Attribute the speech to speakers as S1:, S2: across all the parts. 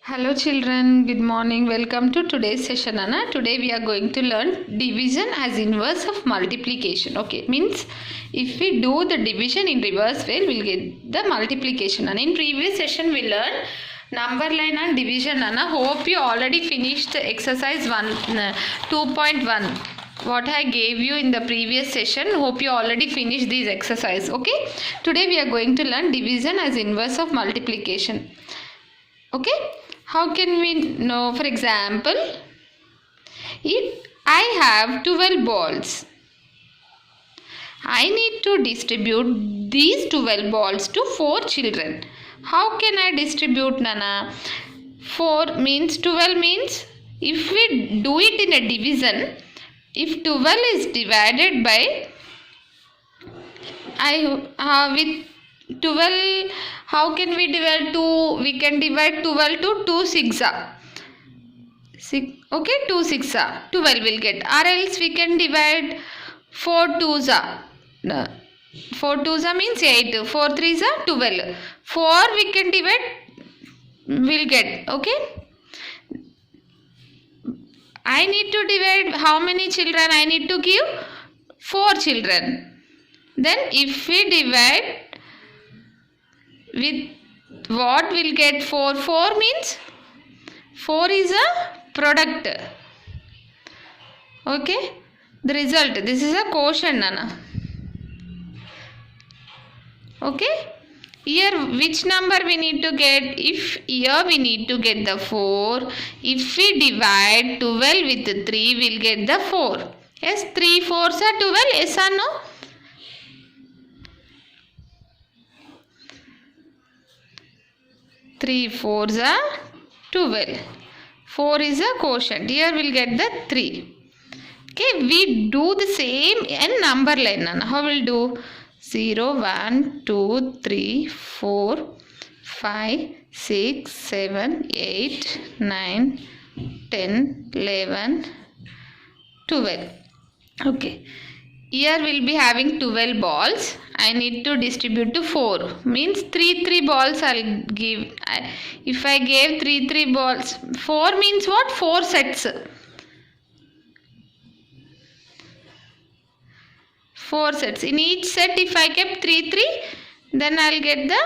S1: Hello children, good morning. Welcome to today's session, Anna. Today we are going to learn division as inverse of multiplication. Okay, means if we do the division in reverse way, we'll get the multiplication. And in previous session we learned number line and division, Anna. Hope you already finished exercise 2.1. What I gave you in the previous session. Hope you already finished this exercise. Okay, today we are going to learn division as inverse of multiplication. Okay, how can we know? For example, if I have 12 balls, I need to distribute these 12 balls to 4 children. How can I distribute, Nana? 4 means 12 means if we do it in a division, if 12 is divided by with 12, how can we divide 2? We can divide 12 to 2 6 are. Okay, 2 6 are. 12 will get. Or else we can divide 4 2s are. 4 2s are means 8. 4 3s are 12. 4 we can divide, will get. Okay. I need to divide how many children? I need to give 4 children. Then if we divide with what will get 4? 4 means 4 is a product. Okay, the result. This is a quotient, Nana. Okay, here which number we need to get? If here we need to get the 4. If we divide 12 with 3, we'll get the 4. Yes, 3 4s are 12. Yes or no? 3 4s are 12. 4 is a quotient. Here we'll get the 3. Okay, we do the same in number line. How we'll do? 0, 1, 2, 3, 4, 5, 6, 7, 8, 9, 10, 11, 12. Okay. Here we'll be having 12 balls. I need to distribute to 4. Means 3 balls I'll give. If I gave 3 balls, 4 means what? 4 sets. 4 sets. In each set if I kept 3, then I'll get the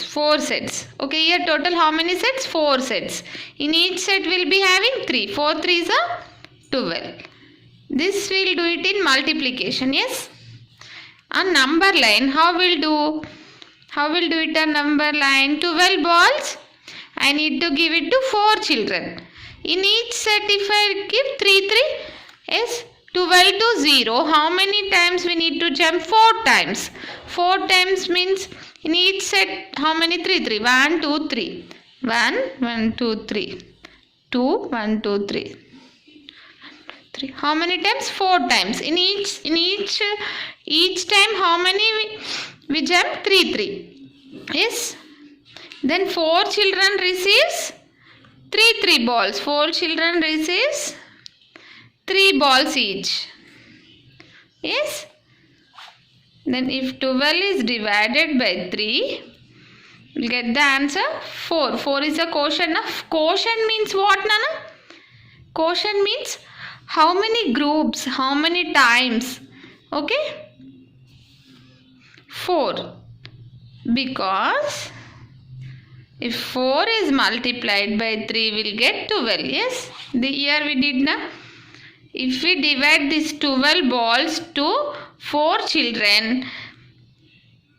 S1: 4 sets. Okay, here total how many sets? 4 sets. In each set we'll be having 3. 4 3s are 12. This will do it in multiplication. Yes. On number line, how we'll do? How we'll do it on number line? 12 balls. I need to give it to 4 children. In each set, if I give 3, yes, 12 to 0. How many times we need to jump? 4 times. 4 times means in each set, how many? 3. 1, 2, 3. 1, 1, 2, 3. 2, 1, 2, 3. How many times? 4 times. In each time how many we jump? 3. Yes. Then 4 children receives 3 balls. 4 children receives 3 balls each. Yes. Then if 12 is divided by 3, we'll get the answer 4. 4 is a quotient. Quotient means what, Nana? Quotient means how many groups, how many times? Okay? 4. Because if 4 is multiplied by 3, we'll get 12. Yes? Here we did now. If we divide these 12 balls to 4 children,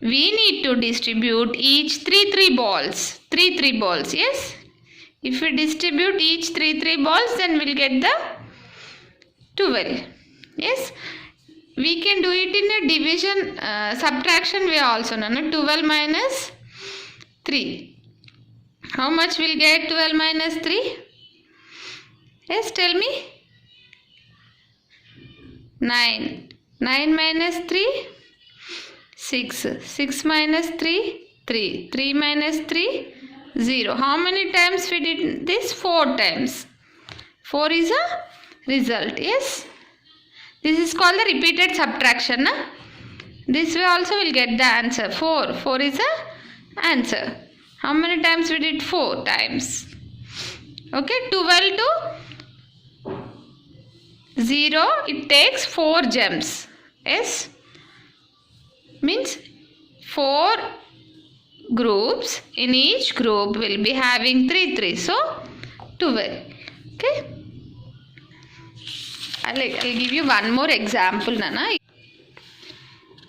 S1: we need to distribute each 3 balls. 3 balls. Yes? If we distribute each 3 balls, then we'll get the 12. Yes, we can do it in a division subtraction way also. 12 minus 3. How much will get 12 minus 3? Yes, tell me. 9. 9 minus 3? 6. 6 minus 3? 3. 3 minus 3? 0. How many times we did this? 4 times. 4 is a result. Yes, this is called the repeated subtraction. This way also will get the answer. 4 is a answer. How many times we did? 4 times. Okay, 12 to 0, it takes 4 gems. Yes, means 4 groups. In each group will be having 3 3, so 12. Okay, I'll give you one more example, Nana.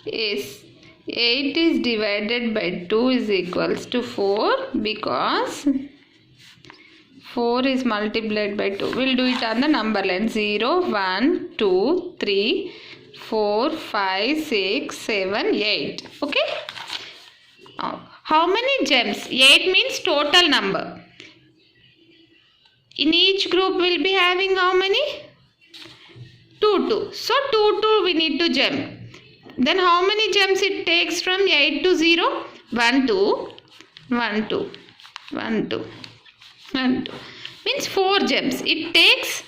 S1: Yes, 8 is divided by 2 is equals to 4 because 4 is multiplied by 2. We'll do it on the number line. 0, 1, 2, 3, 4, 5, 6, 7, 8. Okay. How many gems? 8 means total number. In each group will be having how many? 2, 2. So 2, 2 we need to gem. Then how many gems it takes from 8 to 0? 1, 2, 1, 2, 1, 2. 1, 2. Means 4 gems. It takes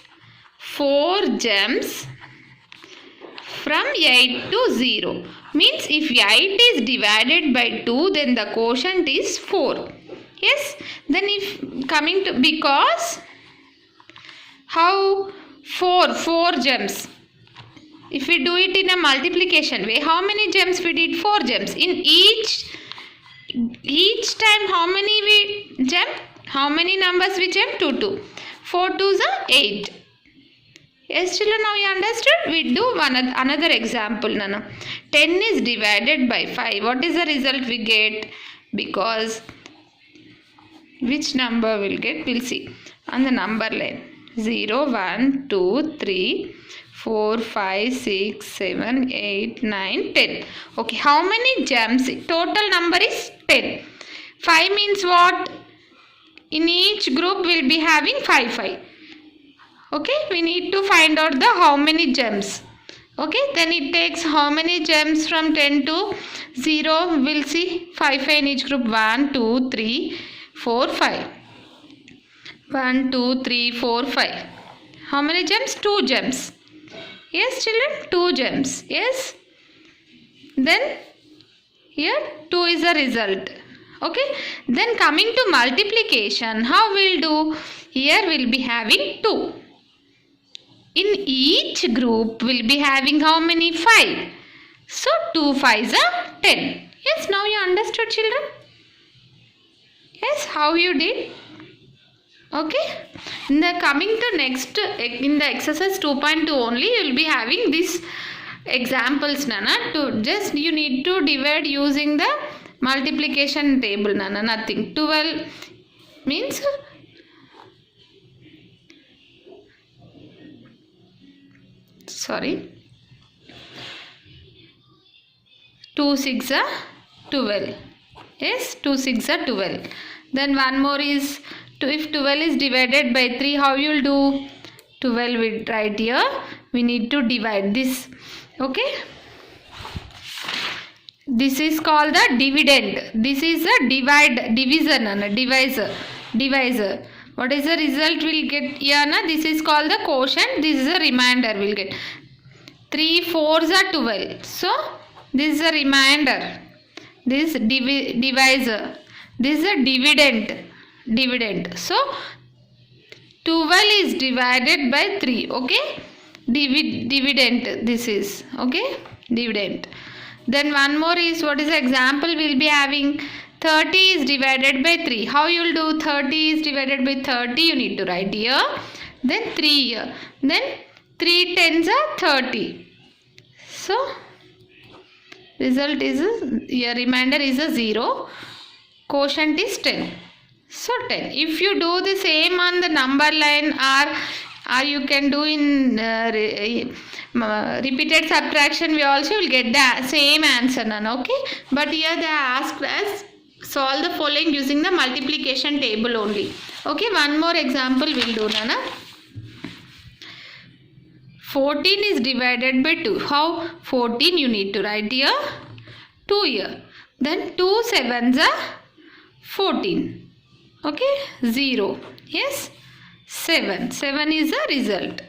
S1: 4 gems from 8 to 0. Means if 8 is divided by 2, then the quotient is 4. Yes. Then if coming to, because how 4 gems. If we do it in a multiplication way, how many gems we did? 4 gems. In each time how many we gem? How many numbers we gem? 2, 2. 4 2s are 8. Yes, children, now you understood? We do another example, Nana. 10 is divided by 5. What is the result we get? Because which number we'll get? We'll see on the number line. 0, 1, 2, 3, 4, 5, 6, 7, 8, 9, 10. Okay, how many gems? Total number is 10. 5 means what? In each group will be having 5, 5. Okay, we need to find out the how many gems. Okay, then it takes how many gems from 10 to 0? We'll see. 5, 5 in each group. 1, 2, 3, 4, 5. 1, 2, 3, 4, 5. How many gems? 2 gems. Yes, children, 2 gems. Yes. Then here 2 is the result. Okay. Then coming to multiplication, how we'll do? Here we'll be having 2. In each group will be having how many? 5. So 2 5s are 10. Yes, now you understood, children? Yes, how you did? Okay. In the coming to next, in the exercise 2.2 only, you will be having these examples, Nana. To just you need to divide using the multiplication table, Nana. Nothing. 12 means sorry. 2 6 are 12. Yes, 2 6 are 12. Then one more is, if 12 is divided by 3, how you will do? 12 we write here. We need to divide this. Okay. This is called the dividend. This is a divisor. What is the result we'll get here? This is called the quotient. This is a remainder we'll get. 3 4s are 12. So this is a remainder. This divisor. This is a dividend. So 12 is divided by 3. Okay. Dividend this is. Okay. Dividend. Then one more is, what is the example we'll be having? 30 is divided by 3. How you will do? 30 is divided by 30. You need to write here. Then 3 here. Then 3 10s are 30. So result is your remainder is a 0. Quotient is 10. So 10. If you do the same on the number line, or you can do in repeated subtraction, we also will get the same answer, Nana. Okay. But here they asked us solve the following using the multiplication table only. Okay. One more example we'll do, Nana. 14 is divided by 2. How? 14 you need to write here. 2 here. Then 2 7s are 14. Okay. 0. Yes. 7. 7 is a result.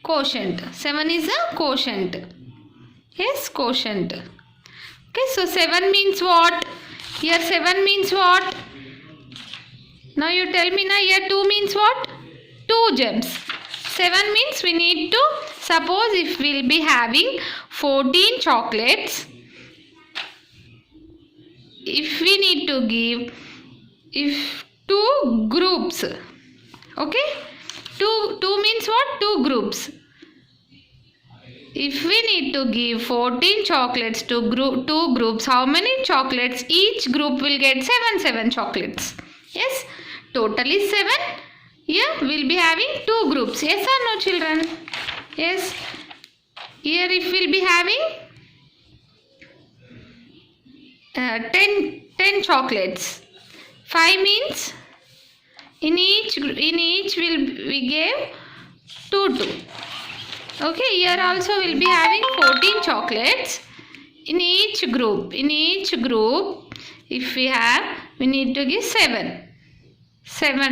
S1: Quotient. 7 is a quotient. Yes. Quotient. Okay. So 7 means what? Here 7 means what? Now you tell me now, here 2 means what? 2 gems. 7 means we need to, suppose if we will be having 14 chocolates, if we need to give, if 2 groups, okay, 2 means what? 2 groups. If we need to give 14 chocolates to 2 groups, how many chocolates? Each group will get 7 chocolates. Yes, total is 7. Here we will be having 2 groups. Yes or no, children? Yes. Here if we will be having 10 chocolates. 5 means in each we gave 2. Okay, here also we will be having 14 chocolates in each group. In each group, if we have, we need to give 7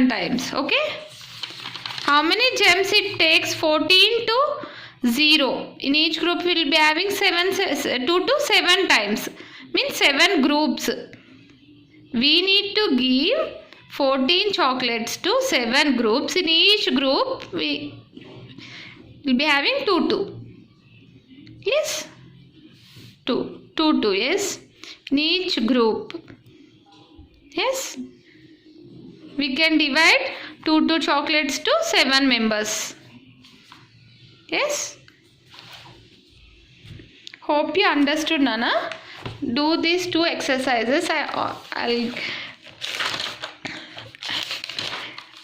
S1: times. Okay. How many gems it takes? 14 to 0. In each group we will be having 2 to 7 times. Means 7 groups. We need to give 14 chocolates to 7 groups. In each group we will be having 2. Yes. 2. Yes. In each group. Yes. We can divide 2 chocolates to 7 members. Yes. Hope you understood, Nana. Do these 2 exercises. I'll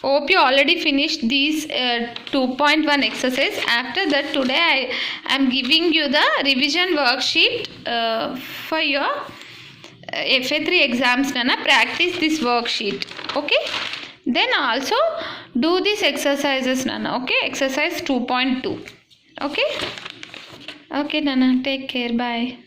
S1: hope you already finished these 2.1 exercise. After that, today I am giving you the revision worksheet for your FA3 exams. Nana, practice this worksheet. Okay. Then also do these exercises, Nana. Okay. Exercise 2.2. Okay. Okay, Nana. Take care. Bye.